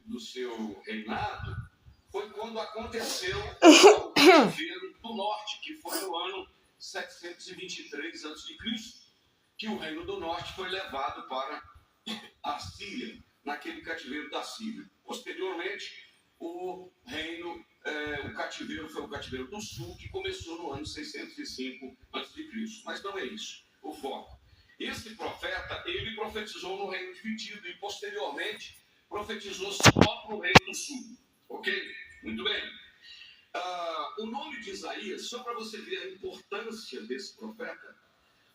do seu reinado foi quando aconteceu o cativeiro do norte, que foi no ano 723 a.C., que o reino do norte foi levado para a Síria, naquele cativeiro da Síria. Posteriormente, o cativeiro foi o cativeiro do sul, que começou no ano 605 a.C. Mas não é isso o foco. Esse profeta, ele profetizou no reino dividido e, posteriormente, profetizou só para o reino do sul. Ok? Muito bem. O nome de Isaías, só para você ver a importância desse profeta,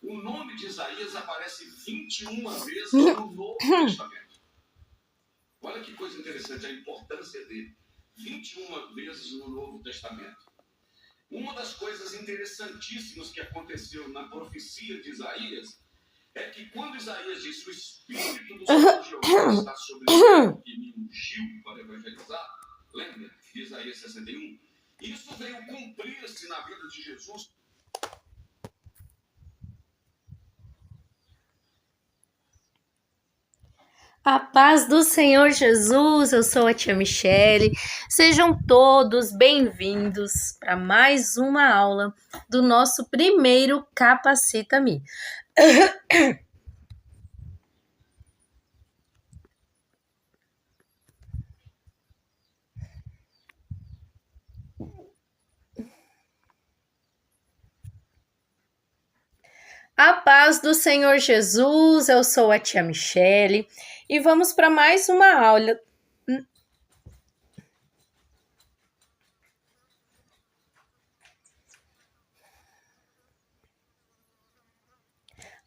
o nome de Isaías aparece 21 vezes no Novo Testamento. Olha que coisa interessante, a importância dele. 21 vezes no Novo Testamento. Uma das coisas interessantíssimas que aconteceu na profecia de Isaías é que quando Isaías disse: o Espírito do Senhor Jeová está sobre mim e me ungiu para evangelizar, lembra de Isaías 61? Isso veio cumprir-se na vida de Jesus. A paz do Senhor Jesus, eu sou a tia Michele. Sejam todos bem-vindos para mais uma aula do nosso primeiro Capacita-me. A paz do Senhor Jesus, eu sou a tia Michele e vamos para mais uma aula.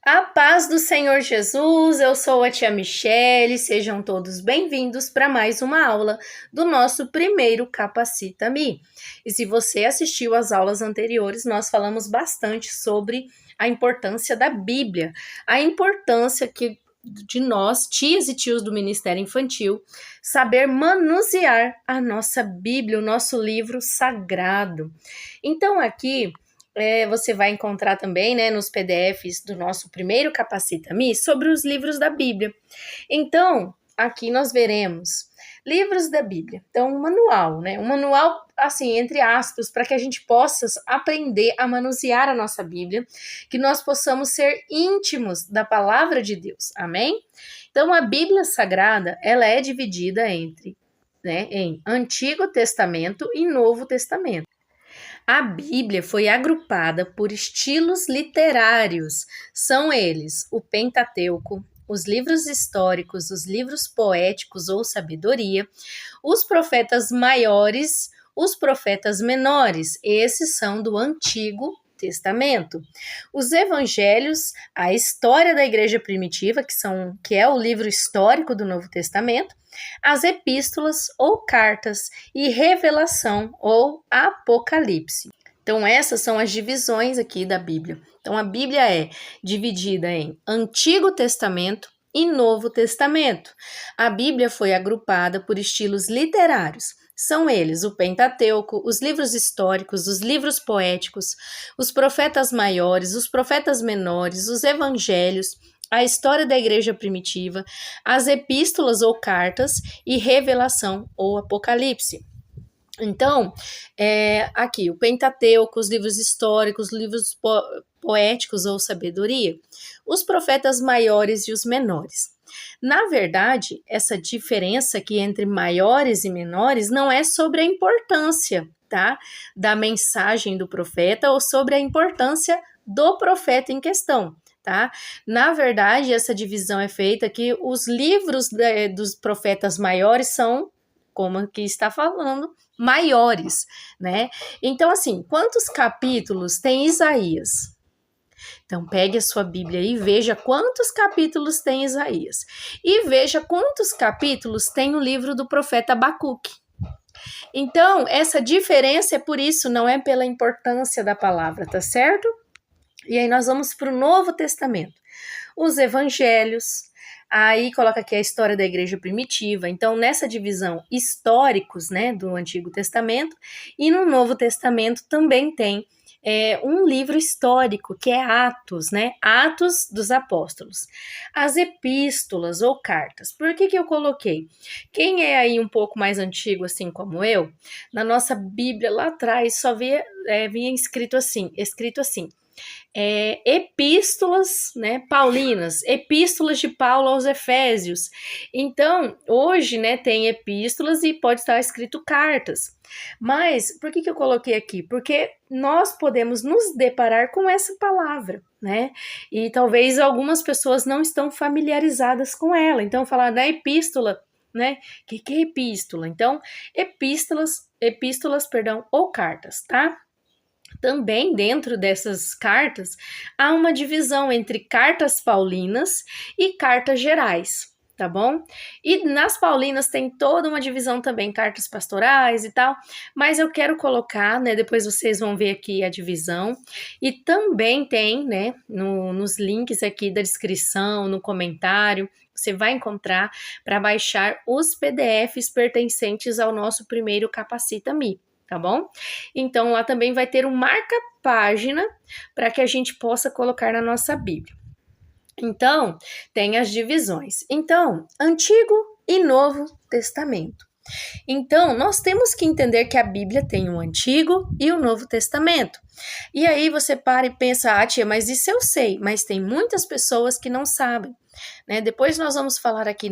A paz do Senhor Jesus, eu sou a tia Michele, sejam todos bem-vindos para mais uma aula do nosso primeiro Capacita-me. E se você assistiu às aulas anteriores, nós falamos bastante sobre a importância da Bíblia, a importância de nós, tias e tios do Ministério Infantil, saber manusear a nossa Bíblia, o nosso livro sagrado. Então aqui você vai encontrar também, né, nos PDFs do nosso primeiro Capacita-me sobre os livros da Bíblia. Então, aqui nós veremos livros da Bíblia. Então, um manual, né? Um manual, assim, entre aspas, para que a gente possa aprender a manusear a nossa Bíblia, que nós possamos ser íntimos da palavra de Deus. Amém? Então, a Bíblia Sagrada, ela é dividida em Antigo Testamento e Novo Testamento. A Bíblia foi agrupada por estilos literários. São eles o Pentateuco, os livros históricos, os livros poéticos ou sabedoria, os profetas maiores, os profetas menores. Esses são do Antigo Testamento. Os evangelhos, a história da igreja primitiva, que é o livro histórico do Novo Testamento, as epístolas ou cartas e revelação ou apocalipse. Então essas são as divisões aqui da Bíblia. Então a Bíblia é dividida em Antigo Testamento e Novo Testamento. A Bíblia foi agrupada por estilos literários. São eles o Pentateuco, os livros históricos, os livros poéticos, os profetas maiores, os profetas menores, os evangelhos, a história da igreja primitiva, as epístolas ou cartas e revelação ou apocalipse. Então, aqui, o Pentateuco, os livros históricos, os livros poéticos ou sabedoria, os profetas maiores e os menores. Na verdade, essa diferença aqui entre maiores e menores não é sobre a importância, tá, da mensagem do profeta ou sobre a importância do profeta em questão. Tá? Na verdade, essa divisão é feita que os livros dos profetas maiores são, como aqui está falando, maiores, né? Então, assim, quantos capítulos tem Isaías? Então, pegue a sua Bíblia e veja quantos capítulos tem Isaías. E veja quantos capítulos tem o livro do profeta Abacuque. Então, essa diferença é por isso, não é pela importância da palavra, tá certo? E aí nós vamos para o Novo Testamento. Os evangelhos, aí coloca aqui a história da igreja primitiva. Então, nessa divisão históricos, né, do Antigo Testamento, e no Novo Testamento também tem um livro histórico, que é Atos, né? Atos dos Apóstolos. As epístolas ou cartas. Por que eu coloquei? Quem é aí um pouco mais antigo, assim como eu, na nossa Bíblia lá atrás só vinha escrito assim, epístolas, né, paulinas, epístolas de Paulo aos Efésios. Então, hoje, né, tem epístolas e pode estar escrito cartas. Mas, por que eu coloquei aqui? Porque nós podemos nos deparar com essa palavra, né? E talvez algumas pessoas não estão familiarizadas com ela. Então, falar da epístola, né? Que é epístola? Então, epístolas, ou cartas, tá? Também dentro dessas cartas há uma divisão entre cartas paulinas e cartas gerais, tá bom? E nas paulinas tem toda uma divisão também, cartas pastorais e tal, mas eu quero colocar, né, depois vocês vão ver aqui a divisão, e também tem, né, nos links aqui da descrição, no comentário, você vai encontrar para baixar os PDFs pertencentes ao nosso primeiro Capacita-me. Tá bom? Então, lá também vai ter um marca-página para que a gente possa colocar na nossa Bíblia. Então, tem as divisões. Então, Antigo e Novo Testamento. Então, nós temos que entender que a Bíblia tem o Antigo e o Novo Testamento. E aí você para e pensa, tia, mas isso eu sei, mas tem muitas pessoas que não sabem. Né? Depois nós vamos falar aqui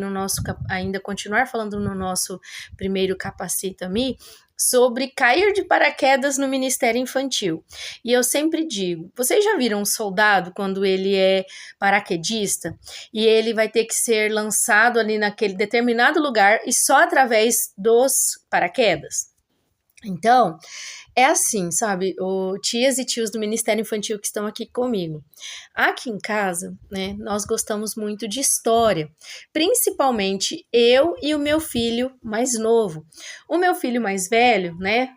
ainda continuar falando no nosso primeiro Capacita-me, sobre cair de paraquedas no ministério infantil. E eu sempre digo, vocês já viram um soldado quando ele é paraquedista e ele vai ter que ser lançado ali naquele determinado lugar e só através dos paraquedas? Então, é assim, sabe, tias e tios do Ministério Infantil que estão aqui comigo. Aqui em casa, né, nós gostamos muito de história, principalmente eu e o meu filho mais novo. O meu filho mais velho, né,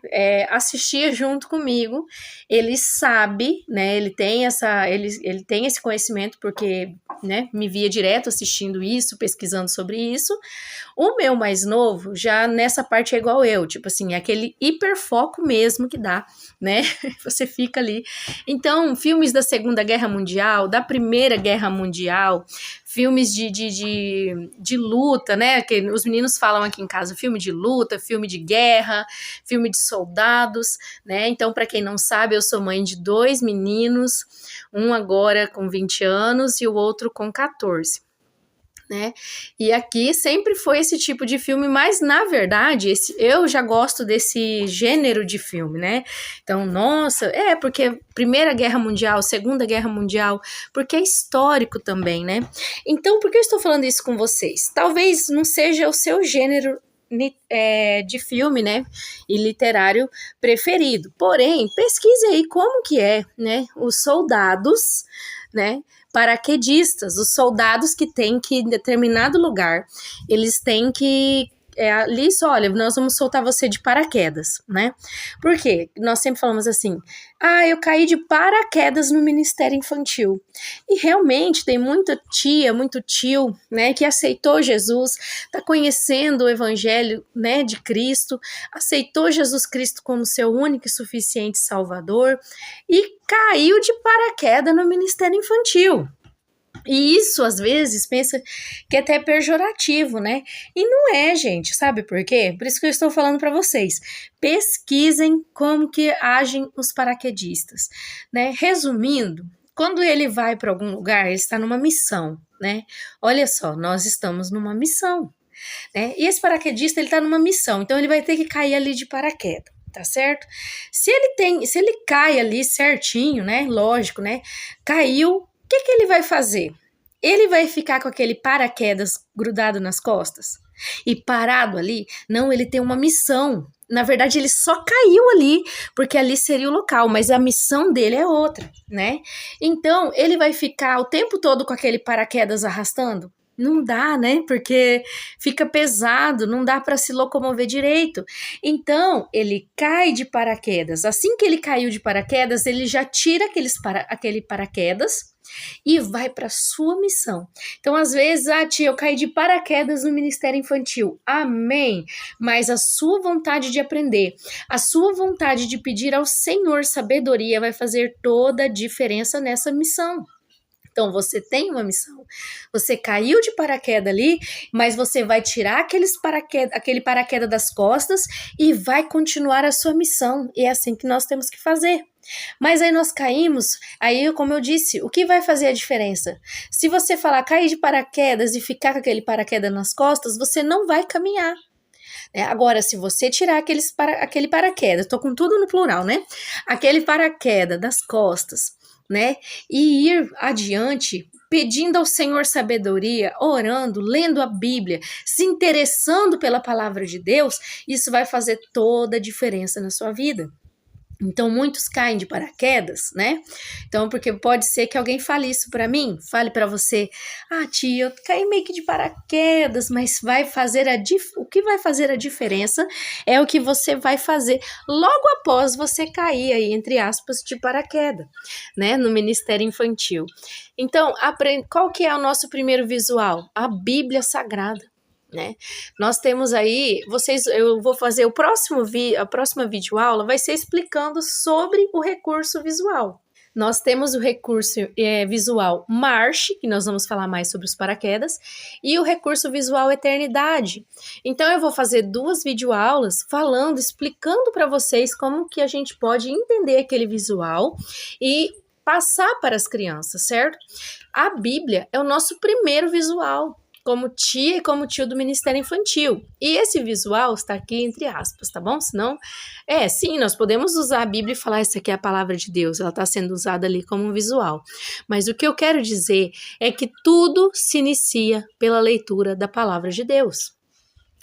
assistia junto comigo, ele sabe, né, ele tem esse conhecimento porque, né, me via direto assistindo isso, pesquisando sobre isso. O meu mais novo, já nessa parte é igual eu, tipo assim, é aquele hiperfoco mesmo que dá, né? Você fica ali. Então, filmes da Segunda Guerra Mundial, da Primeira Guerra Mundial, filmes de luta, né? Que os meninos falam aqui em casa, filme de luta, filme de guerra, filme de soldados, né? Então, para quem não sabe, eu sou mãe de 2 meninos, um agora com 20 anos e o outro com 14. Né? E aqui sempre foi esse tipo de filme, mas na verdade eu já gosto desse gênero de filme, né? Então, nossa, porque Primeira Guerra Mundial, Segunda Guerra Mundial, porque é histórico também, né? Então, por que eu estou falando isso com vocês? Talvez não seja o seu gênero de filme, né, e literário preferido, porém, pesquise aí como que é, né, os soldados, né, paraquedistas, os soldados que têm que, em determinado lugar, eles têm que ali só, olha, nós vamos soltar você de paraquedas, né? Por quê? Nós sempre falamos assim, eu caí de paraquedas no Ministério Infantil. E realmente tem muita tia, muito tio, né, que aceitou Jesus, tá conhecendo o Evangelho, né, de Cristo, aceitou Jesus Cristo como seu único e suficiente Salvador e caiu de paraquedas no Ministério Infantil. E isso, às vezes, pensa que é até pejorativo, né? E não é, gente, sabe por quê? Por isso que eu estou falando para vocês. Pesquisem como que agem os paraquedistas, né? Resumindo, quando ele vai para algum lugar, ele está numa missão, né? Olha só, nós estamos numa missão, né? E esse paraquedista, ele está numa missão, então ele vai ter que cair ali de paraquedas. Tá certo? Se ele cai ali certinho, né? Lógico, né? Caiu, o que ele vai fazer? Ele vai ficar com aquele paraquedas grudado nas costas e parado ali? Não, ele tem uma missão. Na verdade, ele só caiu ali porque ali seria o local, mas a missão dele é outra, né? Então, ele vai ficar o tempo todo com aquele paraquedas arrastando? Não dá, né? Porque fica pesado, não dá para se locomover direito. Então, ele cai de paraquedas. Assim que ele caiu de paraquedas, ele já tira aquele paraquedas, e vai para a sua missão. Então, às vezes, tia, eu caí de paraquedas no Ministério Infantil. Amém. Mas a sua vontade de aprender, a sua vontade de pedir ao Senhor sabedoria vai fazer toda a diferença nessa missão. Então, você tem uma missão. Você caiu de paraquedas ali, mas você vai tirar aquele paraquedas das costas e vai continuar a sua missão. E é assim que nós temos que fazer. Mas aí nós caímos, aí como eu disse, o que vai fazer a diferença? Se você falar cair de paraquedas e ficar com aquele paraquedas nas costas, você não vai caminhar. Agora, se você tirar aquele paraquedas, tô com tudo no plural, né? Aquele paraquedas das costas, né? E ir adiante, pedindo ao Senhor sabedoria, orando, lendo a Bíblia, se interessando pela palavra de Deus, isso vai fazer toda a diferença na sua vida. Então, muitos caem de paraquedas, né? Então, porque pode ser que alguém fale isso para mim, fale para você, tia, eu caí meio que de paraquedas, mas o que vai fazer a diferença é o que você vai fazer logo após você cair aí, entre aspas, de paraquedas, né? No Ministério Infantil. Então, qual que é o nosso primeiro visual? A Bíblia Sagrada. Né? Nós temos aí, eu vou fazer a próxima videoaula vai ser explicando sobre o recurso visual. Nós temos o recurso visual March, que nós vamos falar mais sobre os paraquedas, e o recurso visual Eternidade. Então eu vou fazer 2 videoaulas explicando para vocês como que a gente pode entender aquele visual e passar para as crianças, certo? A Bíblia é o nosso primeiro visual, como tia e como tio do Ministério Infantil. E esse visual está aqui entre aspas, tá bom? Senão, sim, nós podemos usar a Bíblia e falar, essa aqui é a palavra de Deus, ela está sendo usada ali como um visual. Mas o que eu quero dizer é que tudo se inicia pela leitura da palavra de Deus.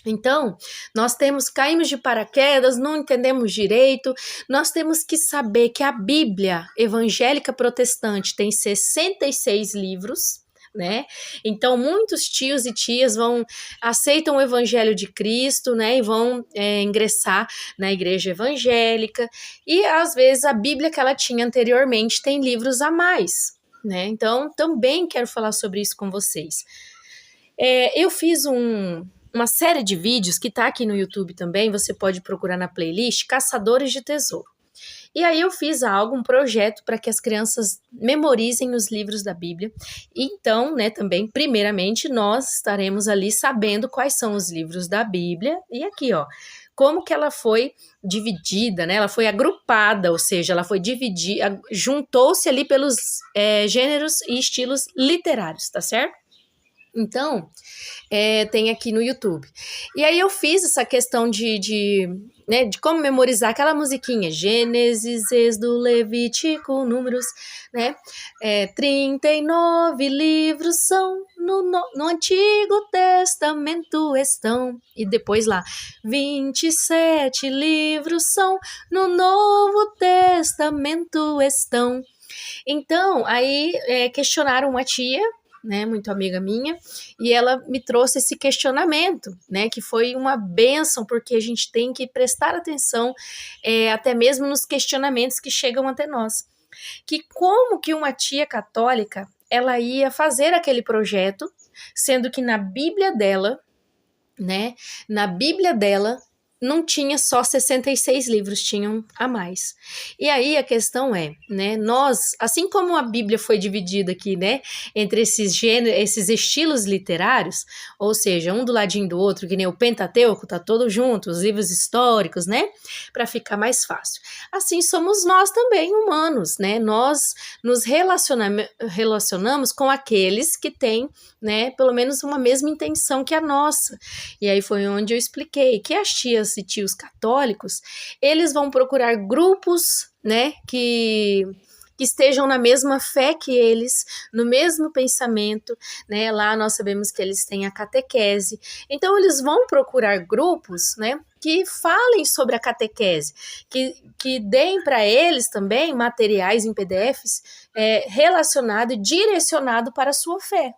Então, nós caímos de paraquedas, não entendemos direito, nós temos que saber que a Bíblia evangélica protestante tem 66 livros, né? Então, muitos tios e tias aceitam o Evangelho de Cristo, né? E vão ingressar na igreja evangélica. E, às vezes, a Bíblia que ela tinha anteriormente tem livros a mais, né? Então, também quero falar sobre isso com vocês. Eu fiz uma série de vídeos que está aqui no YouTube também, você pode procurar na playlist Caçadores de Tesouro. E aí eu fiz um projeto para que as crianças memorizem os livros da Bíblia. Então, né, também, primeiramente, nós estaremos ali sabendo quais são os livros da Bíblia. E aqui, como que ela foi dividida, né? Ela foi agrupada, ou seja, ela foi dividida, juntou-se ali pelos gêneros e estilos literários, tá certo? Então, tem aqui no YouTube. E aí eu fiz essa questão de como memorizar aquela musiquinha, Gênesis, Êxodo, Levítico, Números, né? 39 livros são no Antigo Testamento estão, e depois lá, 27 livros são no Novo Testamento estão. Então, aí questionaram uma tia, né, muito amiga minha, e ela me trouxe esse questionamento, né, que foi uma bênção, porque a gente tem que prestar atenção até mesmo nos questionamentos que chegam até nós. Que como que uma tia católica, ela ia fazer aquele projeto, sendo que na Bíblia dela, não tinha só 66 livros, tinham a mais. E aí a questão nós, assim como a Bíblia foi dividida aqui, entre esses estilos literários, ou seja, um do ladinho do outro, que nem o Pentateuco, tá todo junto, os livros históricos, para ficar mais fácil. Assim somos nós também, humanos, Nós nos relacionamos com aqueles que têm, pelo menos uma mesma intenção que a nossa. E aí foi onde eu expliquei que as tias e tios católicos, eles vão procurar grupos, que estejam na mesma fé que eles, no mesmo pensamento, Lá nós sabemos que eles têm a catequese. Então, eles vão procurar grupos, que falem sobre a catequese, que deem para eles também materiais em PDFs relacionado e direcionado para a sua fé.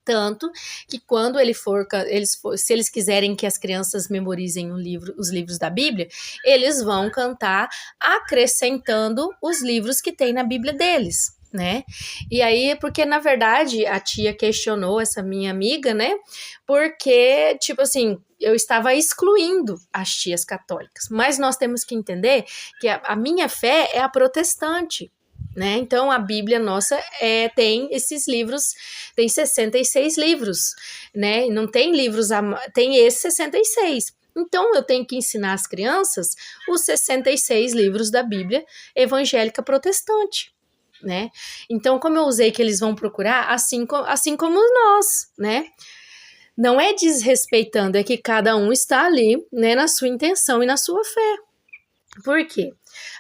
Tanto que quando se eles quiserem que as crianças memorizem os livros da Bíblia, eles vão cantar acrescentando os livros que tem na Bíblia deles. né? E aí, porque na verdade a tia questionou essa minha amiga, né? Porque, tipo assim, eu estava excluindo as tias católicas. Mas nós temos que entender que a minha fé é a protestante. Né? Então a Bíblia nossa tem esses livros, tem 66 livros, né? Não tem livros, tem esses 66. Então eu tenho que ensinar as crianças os 66 livros da Bíblia evangélica protestante, né? Então, como eu usei que eles vão procurar, assim como nós, né? Não é desrespeitando, é que cada um está ali, né, na sua intenção e na sua fé. Por quê?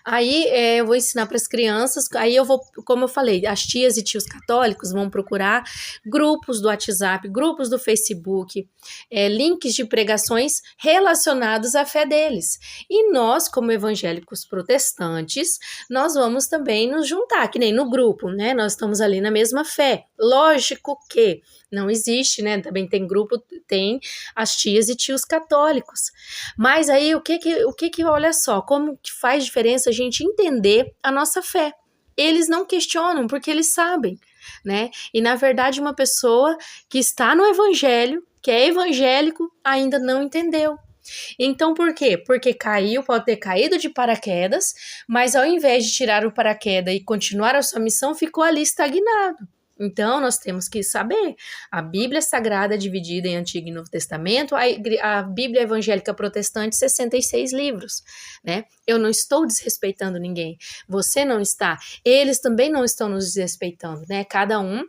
Aí eu vou ensinar para as crianças, aí eu vou, como eu falei, as tias e tios católicos vão procurar grupos do WhatsApp, grupos do Facebook, links de pregações relacionados à fé deles. E nós, como evangélicos protestantes, nós vamos também nos juntar, que nem no grupo, né? Nós estamos ali na mesma fé. Lógico que não existe, né? Também tem grupo, tem as tias e tios católicos. Mas aí o que olha só, como que faz diferença a gente entender a nossa fé? Eles não questionam porque eles sabem, né? E na verdade uma pessoa que está no evangelho, que é evangélico, ainda não entendeu. Então por quê? Porque caiu, pode ter caído de paraquedas, mas ao invés de tirar o paraquedas e continuar a sua missão, ficou ali estagnado. Então, nós temos que saber, a Bíblia Sagrada é dividida em Antigo e Novo Testamento, a Bíblia Evangélica Protestante, 66 livros, né? Eu não estou desrespeitando ninguém, você não está, eles também não estão nos desrespeitando, né? Cada um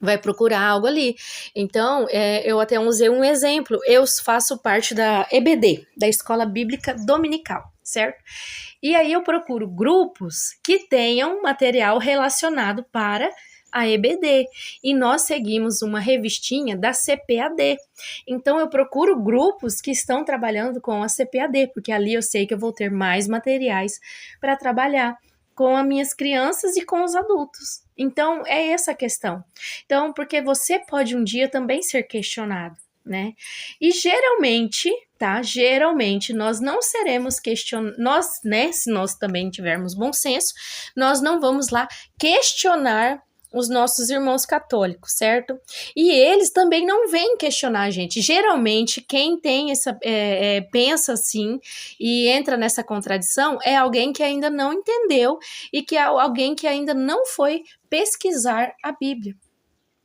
vai procurar algo ali. Então, eu até usei um exemplo, eu faço parte da EBD, da Escola Bíblica Dominical, certo? E aí eu procuro grupos que tenham material relacionado para a EBD, e nós seguimos uma revistinha da CPAD. Então eu procuro grupos que estão trabalhando com a CPAD, porque ali eu sei que eu vou ter mais materiais para trabalhar com as minhas crianças e com os adultos. Então é essa a questão. Então, porque você pode um dia também ser questionado, né? E geralmente, tá? Geralmente nós não seremos questionados, nós, né? Se nós também tivermos bom senso, nós não vamos lá questionar os nossos irmãos católicos, certo? E eles também não vêm questionar a gente. Geralmente, quem tem pensa assim e entra nessa contradição é alguém que ainda não entendeu e que é alguém que ainda não foi pesquisar a Bíblia.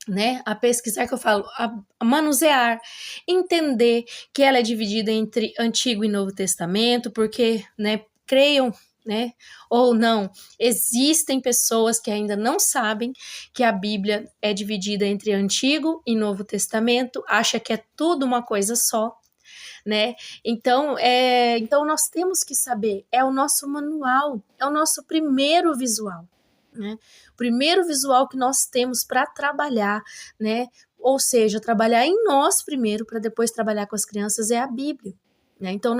Né, a pesquisar que eu falo, a manusear, entender que ela é dividida entre Antigo e Novo Testamento, porque, né, creiam, né, ou não, existem pessoas que ainda não sabem que a Bíblia é dividida entre Antigo e Novo Testamento, acha que é tudo uma coisa só, né? Então nós temos que saber, é o nosso manual, é o nosso primeiro visual, né? O primeiro visual que nós temos para trabalhar, né? Ou seja, trabalhar em nós primeiro para depois trabalhar com as crianças é a Bíblia. Né? Então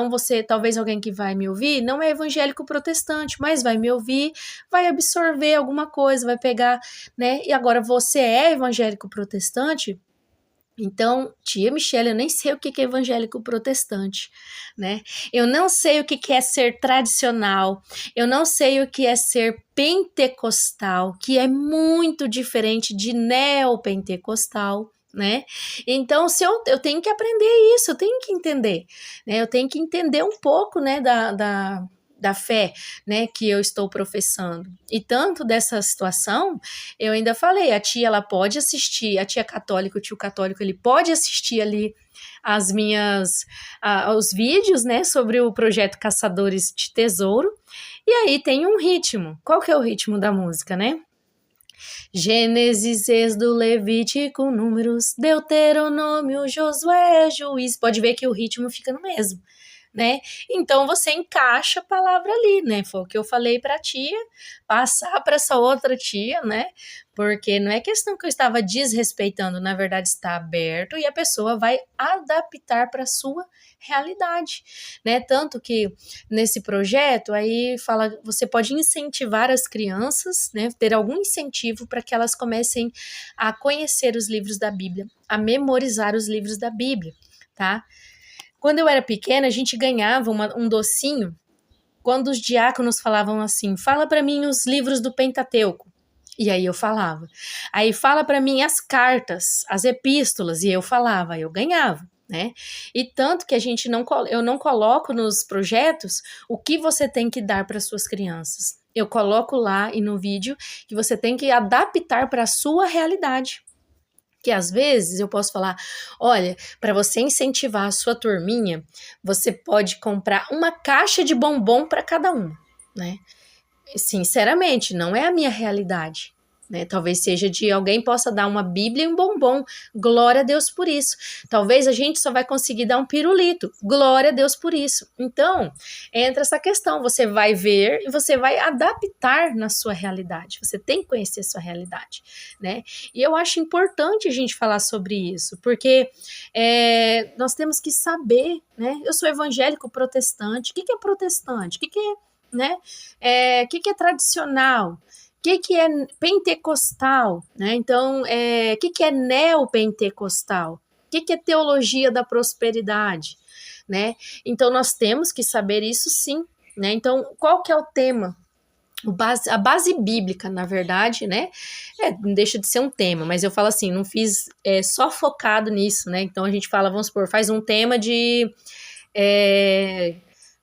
você, talvez alguém que vai me ouvir, não é evangélico protestante, mas vai me ouvir, vai absorver alguma coisa, vai pegar, né? E agora você é evangélico protestante? Então, tia Michelle, eu nem sei o que é evangélico protestante, né? Eu não sei o que é ser tradicional, eu não sei o que é ser pentecostal, que é muito diferente de neopentecostal, né? Então, se eu tenho que aprender isso, eu tenho que entender, né? Eu tenho que entender um pouco, né, da fé, né, que eu estou professando. E tanto dessa situação, eu ainda falei, a tia, ela pode assistir, a tia católica, o tio católico, ele pode assistir ali os vídeos, né, sobre o projeto Caçadores de Tesouro, e aí tem um ritmo. Qual que é o ritmo da música, né? Gênesis, Êxodo, Levítico, Números, Deuteronômio, Josué, Juiz. Pode ver que o ritmo fica no mesmo, né? Então você encaixa a palavra ali, né? Foi o que eu falei para a tia, passar para essa outra tia, né? Porque não é questão que eu estava desrespeitando, na verdade está aberto e a pessoa vai adaptar para a sua realidade, né? Tanto que nesse projeto aí fala, você pode incentivar as crianças, né? Ter algum incentivo para que elas comecem a conhecer os livros da Bíblia, a memorizar os livros da Bíblia, tá? Quando eu era pequena, a gente ganhava um docinho quando os diáconos falavam assim, fala para mim os livros do Pentateuco, e aí eu falava. Aí fala para mim as cartas, as epístolas, e eu falava, eu ganhava, né? E tanto que eu não coloco nos projetos o que você tem que dar para suas crianças. Eu coloco lá e no vídeo que você tem que adaptar para a sua realidade. Que às vezes eu posso falar, olha, para você incentivar a sua turminha, você pode comprar uma caixa de bombom para cada uma, né? Sinceramente, não é a minha realidade, né? Talvez seja de alguém possa dar uma Bíblia e um bombom, glória a Deus por isso. Talvez a gente só vai conseguir dar um pirulito, glória a Deus por isso. Então, entra essa questão, você vai ver e você vai adaptar na sua realidade, você tem que conhecer a sua realidade, né? E eu acho importante a gente falar sobre isso, porque nós temos que saber, né? Eu sou evangélico protestante, o que é protestante? O que é, né? Que é tradicional? O que é pentecostal? Né? Então, o que é neopentecostal? O que é teologia da prosperidade? Né? Então, nós temos que saber isso sim. Né? Então, qual que é o tema? A base bíblica, na verdade, né? Não deixa de ser um tema, mas eu falo assim, não fiz só focado nisso, né? Então, a gente fala, vamos supor, faz um tema de...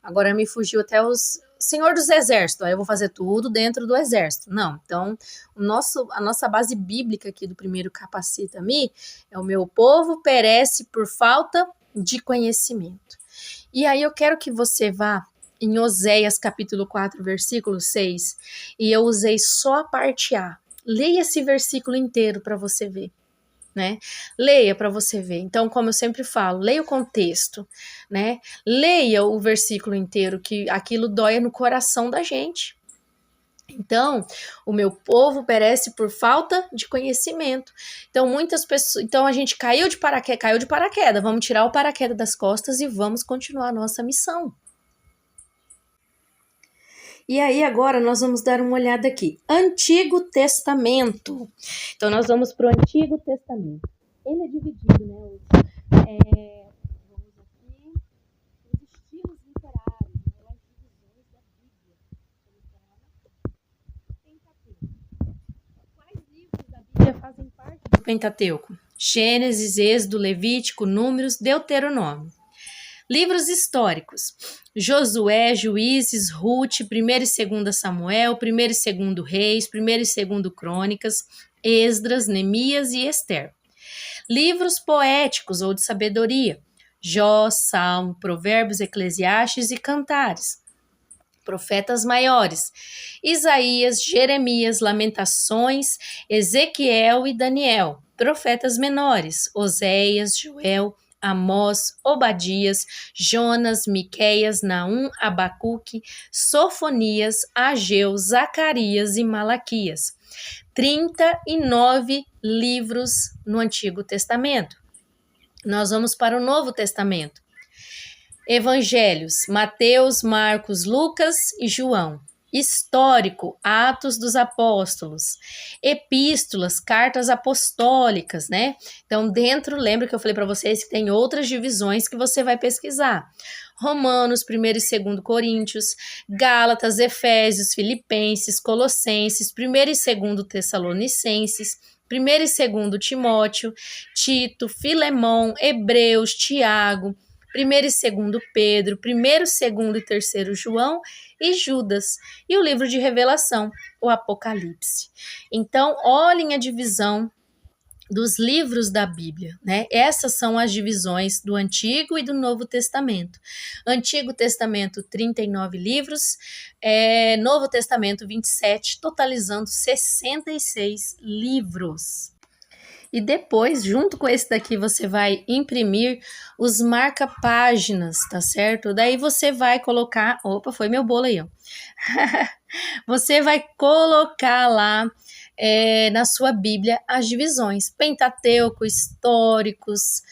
agora me fugiu até os Senhor dos Exércitos, aí eu vou fazer tudo dentro do exército. Não, então a nossa base bíblica aqui do primeiro Capacita-me é o meu povo perece por falta de conhecimento. E aí eu quero que você vá em Oséias capítulo 4, versículo 6, e eu usei só a parte A. Leia esse versículo inteiro para você ver. Né? Leia para você ver. Então, como eu sempre falo, leia o contexto, né? Leia o versículo inteiro, que aquilo dói no coração da gente. Então, o meu povo perece por falta de conhecimento. Então, muitas pessoas. Então, a gente caiu de paraquedas. Vamos tirar o paraquedas das costas e vamos continuar a nossa missão. E aí, agora, nós vamos dar uma olhada aqui. Antigo Testamento. Então, nós vamos para o Antigo Testamento. Ele é dividido, né? Vamos aqui. Os estilos literários, né? As divisões da Bíblia. Pentateuco. Quais livros da Bíblia fazem parte do Pentateuco? Gênesis, Êxodo, Levítico, Números, Deuteronômio. Livros históricos: Josué, Juízes, Ruth, 1º e 2º Samuel, 1º e 2º Reis, 1º e 2º Crônicas, Esdras, Neemias e Esther. Livros poéticos ou de sabedoria: Jó, Salmo, Provérbios, Eclesiastes e Cantares. Profetas maiores: Isaías, Jeremias, Lamentações, Ezequiel e Daniel. Profetas menores: Oséias, Joel, Amós, Obadias, Jonas, Miqueias, Naum, Abacuque, Sofonias, Ageu, Zacarias e Malaquias. 39 livros no Antigo Testamento. Nós vamos para o Novo Testamento. Evangelhos: Mateus, Marcos, Lucas e João. Histórico: Atos dos Apóstolos. Epístolas, cartas apostólicas, né? Então, lembra que eu falei para vocês que tem outras divisões que você vai pesquisar. Romanos, 1º e 2º Coríntios, Gálatas, Efésios, Filipenses, Colossenses, 1º e 2º Tessalonicenses, 1º e 2º Timóteo, Tito, Filemão, Hebreus, Tiago, 1º e 2º Pedro, 1º, 2º e 3º João e Judas, e o livro de Revelação, o Apocalipse. Então, olhem a divisão dos livros da Bíblia, né? Essas são as divisões do Antigo e do Novo Testamento. Antigo Testamento, 39 livros, Novo Testamento, 27, totalizando 66 livros. E depois, junto com esse daqui, você vai imprimir os marca-páginas, tá certo? Daí você vai colocar... Opa, foi meu bolo aí, ó. Você vai colocar lá na sua Bíblia as divisões. Pentateuco, históricos,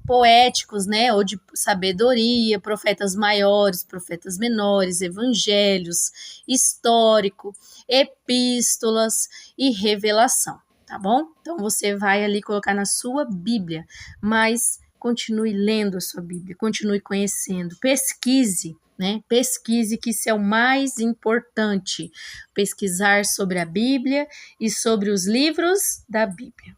poéticos, né? Ou de sabedoria, profetas maiores, profetas menores, evangelhos, histórico, epístolas e revelação, tá bom? Então, você vai ali colocar na sua Bíblia, mas continue lendo a sua Bíblia, continue conhecendo, pesquise, né? Pesquise, que isso é o mais importante. Pesquisar sobre a Bíblia e sobre os livros da Bíblia.